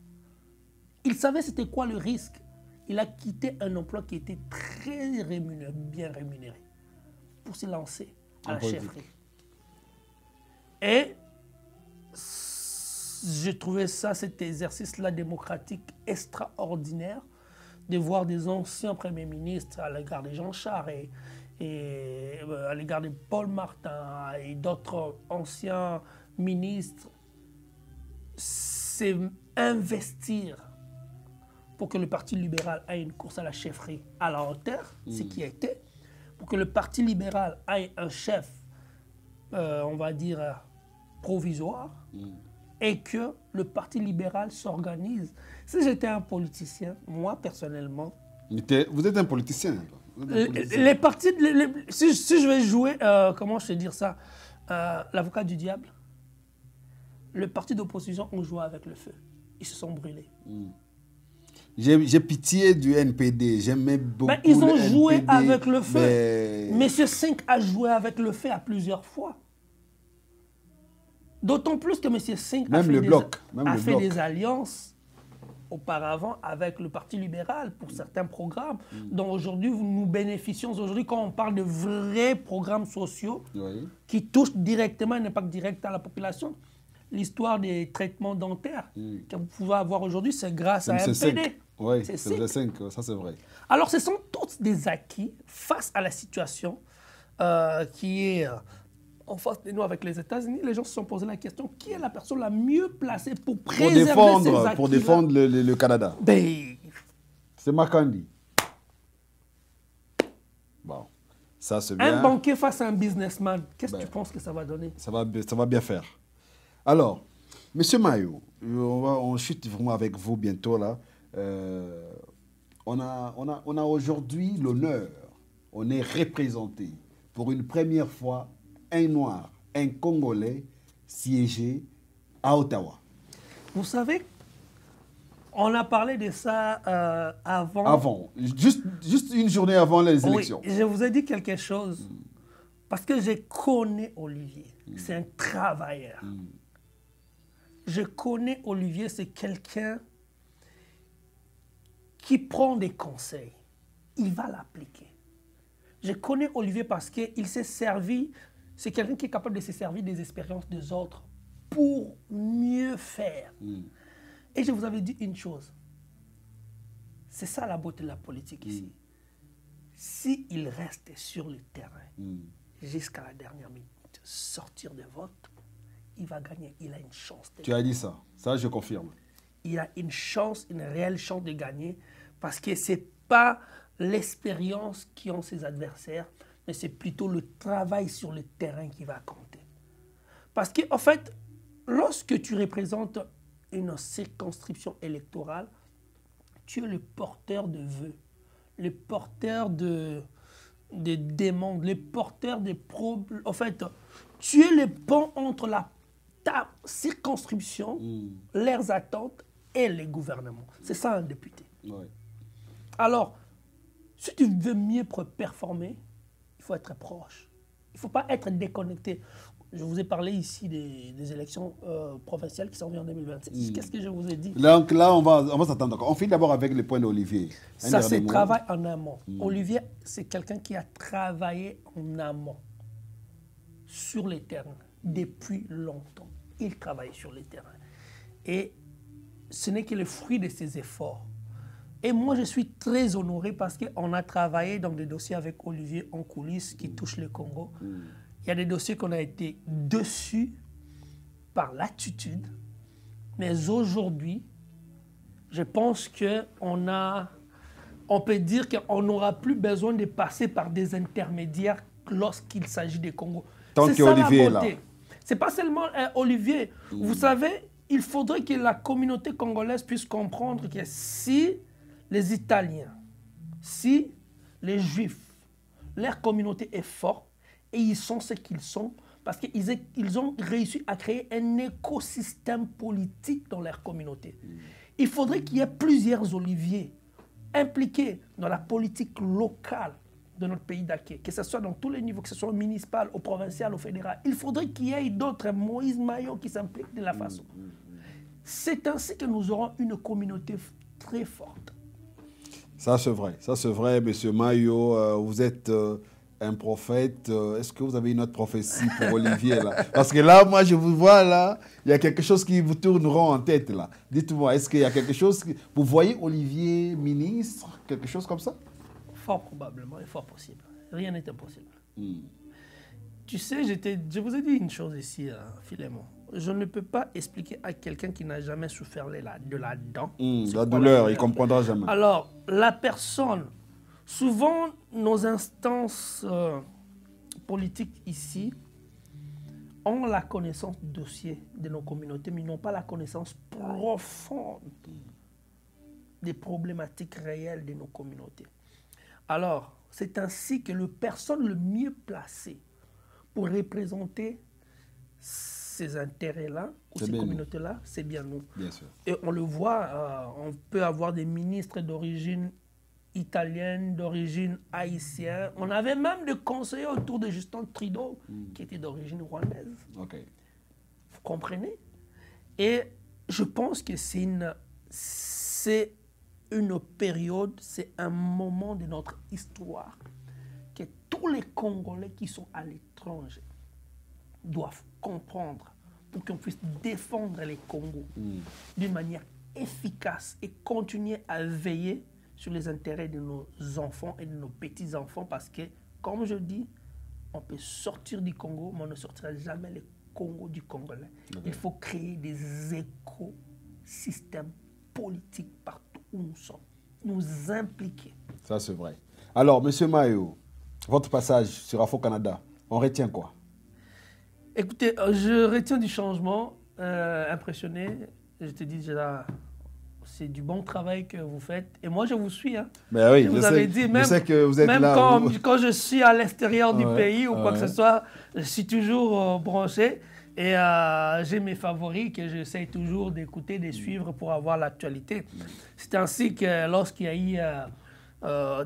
Il savait c'était quoi le risque. Il a quitté un emploi qui était très rémunéré, bien rémunéré, pour se lancer à la chefferie. Et j'ai trouvé cet exercice-là démocratique extraordinaire, de voir des anciens premiers ministres à l'égard de Jean Char et à l'égard de Paul Martin et d'autres anciens ministres s'investir pour que le Parti libéral ait une course à la chefferie à la hauteur, ce qui a été, pour que le Parti libéral ait un chef, on va dire, provisoire, et que le Parti libéral s'organise. Si j'étais un politicien, moi, personnellement... Vous êtes un politicien. Les partis... si je vais jouer, comment je vais dire ça, l'avocat du diable, le parti d'opposition ont joué avec le feu. Ils se sont brûlés. J'ai pitié du NPD. J'aimais beaucoup ils ont joué NPD, avec le feu. Monsieur 5 a joué avec le feu à plusieurs fois. D'autant plus que Monsieur 5 a fait des alliances auparavant avec le Parti libéral pour certains programmes dont aujourd'hui nous bénéficions. Aujourd'hui, quand on parle de vrais programmes sociaux qui touchent directement un impact direct à la population, l'histoire des traitements dentaires que vous pouvez avoir aujourd'hui, c'est grâce à MPD. Oui, c'est M5, ça c'est vrai. Alors, ce sont tous des acquis face à la situation qui est en face de nous avec les États-Unis. Les gens se sont posé la question, qui est la personne la mieux placée pour préserver ces acquis-là? Pour défendre le Canada. C'est Makandi. Bon, ça c'est bien. Un banquier face à un businessman, qu'est-ce que tu penses que ça va donner? Ça va bien faire. Alors, Monsieur Mayo, on chute vraiment avec vous bientôt là. On a aujourd'hui l'honneur, on est représenté pour une première fois un Noir, un Congolais siégé à Ottawa. Vous savez, on a parlé de ça avant. Avant, juste une journée avant les élections. Oui, je vous ai dit quelque chose parce que je connais Olivier. C'est un travailleur. Je connais Olivier, c'est quelqu'un qui prend des conseils. Il va l'appliquer. Je connais Olivier parce qu'il s'est servi, c'est quelqu'un qui est capable de se servir des expériences des autres pour mieux faire. Et je vous avais dit une chose. C'est ça la beauté de la politique ici. S'il reste sur le terrain jusqu'à la dernière minute, sortir des votes, il va gagner. Il a une chance de gagner. Tu as dit ça. Ça, je confirme. Il a une chance, une réelle chance de gagner parce que ce n'est pas l'expérience qu'ont ses adversaires, mais c'est plutôt le travail sur le terrain qui va compter. Parce qu'en fait, lorsque tu représentes une circonscription électorale, tu es le porteur de vœux, le porteur de demandes, le porteur des problèmes. En fait, tu es le pont entre ta circonscription, leurs attentes et les gouvernements. C'est ça un député. Ouais. Alors, si tu veux mieux performer, il faut être proche. Il ne faut pas être déconnecté. Je vous ai parlé ici des élections provinciales qui s'en viennent en 2026. Qu'est-ce que je vous ai dit? Donc là, on va s'attendre. On finit d'abord avec les points d'Olivier. Ça, c'est travail en amont. Olivier, c'est quelqu'un qui a travaillé en amont, sur les terrains, depuis longtemps. Il travaille sur les terrains. Et ce n'est que le fruit de ses efforts. Et moi, je suis très honoré parce qu'on a travaillé dans des dossiers avec Olivier en coulisses qui touchent le Congo. Il y a des dossiers qu'on a été dessus par l'attitude. Mais aujourd'hui, je pense on peut dire qu'on n'aura plus besoin de passer par des intermédiaires lorsqu'il s'agit des Congo. Tant qu'Olivier est là. Ce n'est pas seulement Olivier. Vous savez, il faudrait que la communauté congolaise puisse comprendre que si les Italiens, si les Juifs, leur communauté est forte, et ils sont ce qu'ils sont, parce qu'ils ont réussi à créer un écosystème politique dans leur communauté. Il faudrait qu'il y ait plusieurs Oliviers impliqués dans la politique locale de notre pays d'accueil, que ce soit dans tous les niveaux, que ce soit au municipal, au provincial, au fédéral. Il faudrait qu'il y ait d'autres Moïse Mayo qui s'impliquent de la façon. C'est ainsi que nous aurons une communauté très forte. Ça, c'est vrai, M. Mayo. Vous êtes un prophète. Est-ce que vous avez une autre prophétie pour Olivier là? Parce que là, moi, je vous vois là, il y a quelque chose qui vous tourneront en tête là. Dites-moi, est-ce qu'il y a quelque chose... Vous voyez Olivier ministre, quelque chose comme ça? Fort probablement et fort possible. Rien n'est impossible. Tu sais, je vous ai dit une chose ici, Philémon. Je ne peux pas expliquer à quelqu'un qui n'a jamais souffert de la dent. La douleur, il ne comprendra jamais. Alors, la personne, souvent, nos instances politiques ici ont la connaissance du dossier de nos communautés, mais ils n'ont pas la connaissance profonde des problématiques réelles de nos communautés. Alors, c'est ainsi que la personne le mieux placée pour représenter ces intérêts-là, ou ces communautés-là, c'est bien nous. Bien sûr. Et on le voit, on peut avoir des ministres d'origine italienne, d'origine haïtienne. On avait même des conseillers autour de Justin Trudeau qui étaient d'origine rwandaise. Okay. Vous comprenez? Et je pense que c'est une période, c'est un moment de notre histoire que tous les Congolais qui sont à l'étranger doivent comprendre pour qu'on puisse défendre les Congos d'une manière efficace et continuer à veiller sur les intérêts de nos enfants et de nos petits-enfants parce que, comme je dis, on peut sortir du Congo, mais on ne sortira jamais le Congo du Congolais. Okay. Il faut créer des écosystèmes politiques partout où nous sommes. nous impliquer. Ça, c'est vrai. Alors, M. Mayo, votre passage sur Afro-Canada, on retient quoi? Écoutez, je retiens du changement, impressionné. Je te dis déjà, c'est du bon travail que vous faites. Et moi, je vous suis. Hein. Ben oui, je sais que vous êtes même là. Même quand je suis à l'extérieur du pays ou quoi que ce soit, je suis toujours branché. Et j'ai mes favoris que j'essaie toujours d'écouter, de suivre pour avoir l'actualité. C'est ainsi que lorsqu'il y a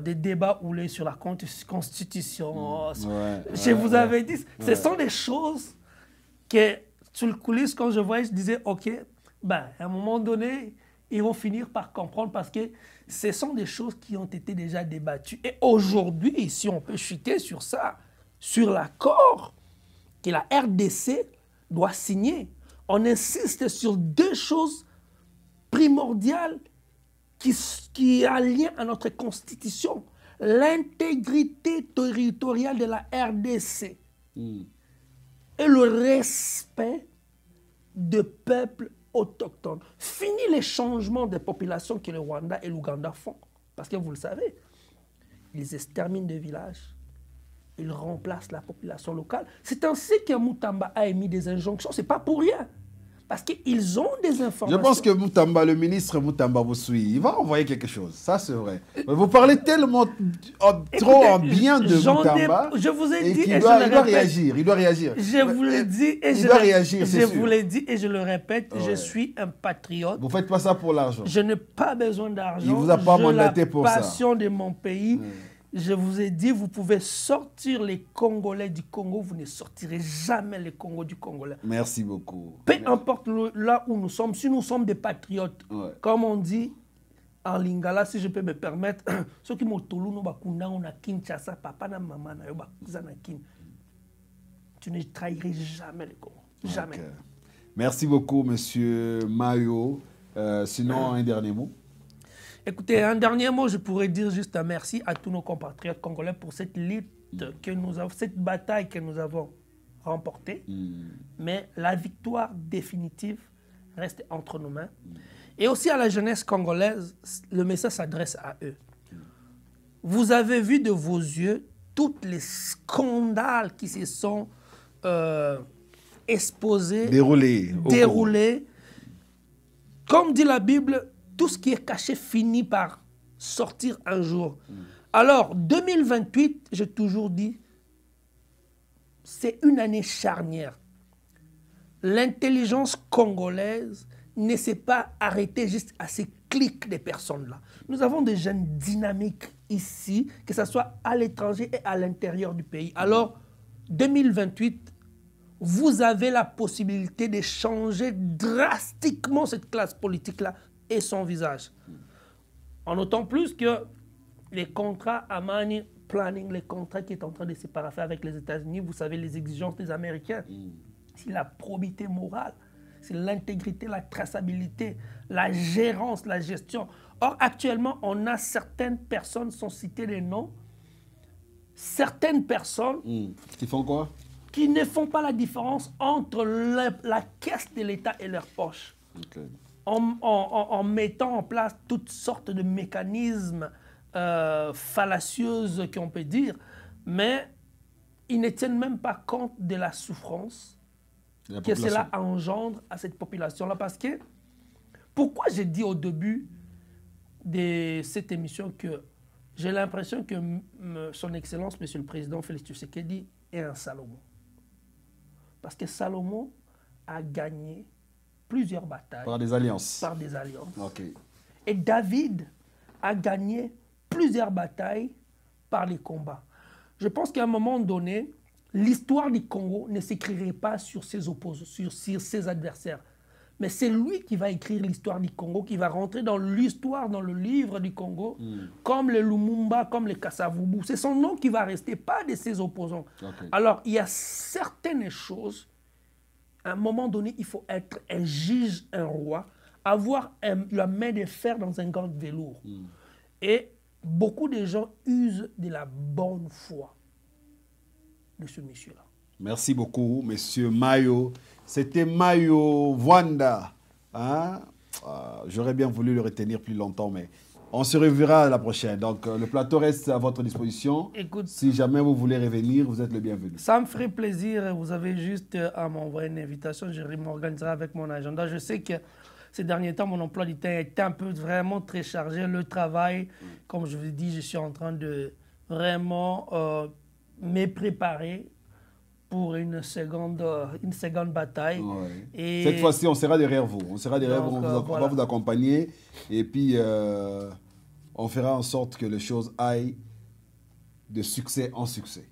eu des débats houlés sur la Constitution, je vous avais dit, ce sont des choses que, sur le coulisse, quand je voyais, je disais, OK, ben, à un moment donné, ils vont finir par comprendre parce que ce sont des choses qui ont été déjà débattues. Et aujourd'hui, si on peut chuter sur ça, sur l'accord que la RDC doit signer, on insiste sur deux choses primordiales qui a lien à notre Constitution. L'intégrité territoriale de la RDC et le respect de peuples autochtones. Fini les changements de population que le Rwanda et l'Ouganda font. Parce que vous le savez, ils exterminent des villages, ils remplacent la population locale. C'est ainsi que Mutamba a émis des injonctions. Ce n'est pas pour rien. Parce qu'ils ont des informations. Je pense que Mutamba, le ministre Mutamba vous suit. Il va envoyer quelque chose. Ça, c'est vrai. Vous parlez tellement trop en bien de Mutamba. Je vous ai dit et je le répète. Il doit réagir. Il doit réagir. Je vous l'ai dit et il doit réagir, je vous l'ai dit et je le répète. Je suis un patriote. Vous ne faites pas ça pour l'argent. Je n'ai pas besoin d'argent. Il ne vous a pas mandaté pour ça. La passion de mon pays. Je vous ai dit, vous pouvez sortir les Congolais du Congo, vous ne sortirez jamais les Congos du Congolais. Merci beaucoup. Peu importe là où nous sommes, si nous sommes des patriotes, comme on dit en Lingala, si je peux me permettre, ceux qui m'ont tolu, nous on a Kinshasa, papa na maman na Kin. Tu ne trahirais jamais les Congos. Jamais. Okay. Merci beaucoup, monsieur Mayo. Sinon, un dernier mot. Écoutez, un dernier mot, je pourrais dire juste un merci à tous nos compatriotes congolais pour cette lutte que nous avons, cette bataille que nous avons remportée. Mais la victoire définitive reste entre nos mains. Et aussi à la jeunesse congolaise, le message s'adresse à eux. Vous avez vu de vos yeux tous les scandales qui se sont exposés, déroulés. Comme dit la Bible, tout ce qui est caché finit par sortir un jour. Alors, 2028, j'ai toujours dit, c'est une année charnière. L'intelligence congolaise ne s'est pas arrêtée juste à ces clics des personnes-là. Nous avons des jeunes dynamiques ici, que ce soit à l'étranger et à l'intérieur du pays. Alors, 2028, vous avez la possibilité de changer drastiquement cette classe politique-là et son visage. En autant plus que les contrats Amani Planning, les contrats qui est en train de se paraffer avec les États-Unis, vous savez, les exigences des Américains, c'est la probité morale, c'est l'intégrité, la traçabilité, la gérance, la gestion. Or, actuellement, on a certaines personnes, sans citer les noms, certaines personnes... Qui font quoi? Qui ne font pas la différence entre la caisse de l'État et leur poche. Okay. En mettant en place toutes sortes de mécanismes fallacieux qu'on peut dire, mais ils ne tiennent même pas compte de la souffrance que cela engendre à cette population-là. Parce que, pourquoi j'ai dit au début de cette émission que j'ai l'impression que son Excellence, Monsieur le Président Félix Tshisekedi, est un Salomon. Parce que Salomon a gagné plusieurs batailles. Par des alliances. Par des alliances. Okay. Et David a gagné plusieurs batailles par les combats. Je pense qu'à un moment donné, l'histoire du Congo ne s'écrirait pas sur ses opposants, sur ses adversaires. Mais c'est lui qui va écrire l'histoire du Congo, qui va rentrer dans l'histoire, dans le livre du Congo, comme le Lumumba, comme le Kasavubu. C'est son nom qui va rester, pas de ses opposants. Okay. Alors, il y a certaines choses, à un moment donné, il faut être un juge, un roi, avoir la main de fer dans un gant de velours. Et beaucoup de gens usent de la bonne foi de ce monsieur-là. Merci beaucoup, monsieur Mayo. C'était Mayo Vwanda. Hein? J'aurais bien voulu le retenir plus longtemps, mais On se reverra à la prochaine. Donc, le plateau reste à votre disposition. Écoute, si jamais vous voulez revenir, vous êtes le bienvenu. Ça me ferait plaisir. Vous avez juste à m'envoyer une invitation. Je m'organiserai avec mon agenda. Je sais que ces derniers temps, mon emploi du temps est un peu vraiment très chargé. Le travail, comme je vous ai dit, je suis en train de vraiment me préparer pour une seconde bataille. Ouais. Et cette fois-ci, on sera derrière vous. On sera derrière vous, on voilà. va vous accompagner. Et puis, on fera en sorte que les choses aillent de succès en succès.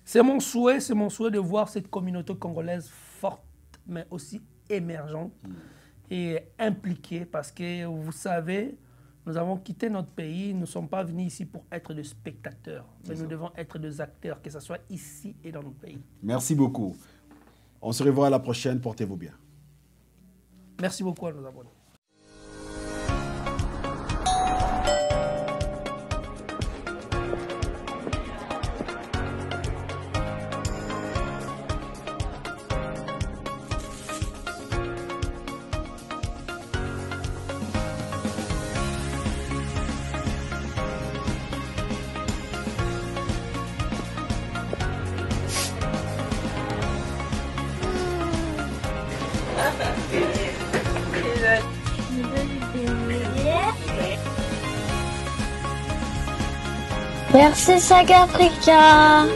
C'est mon souhait de voir cette communauté congolaise forte, mais aussi émergente et impliquée. Parce que, vous savez, nous avons quitté notre pays, nous ne sommes pas venus ici pour être des spectateurs, mais nous devons être des acteurs, que ce soit ici et dans notre pays. Merci beaucoup. On se revoit à la prochaine, portez-vous bien. Merci beaucoup à nos abonnés. Merci Saga Africa.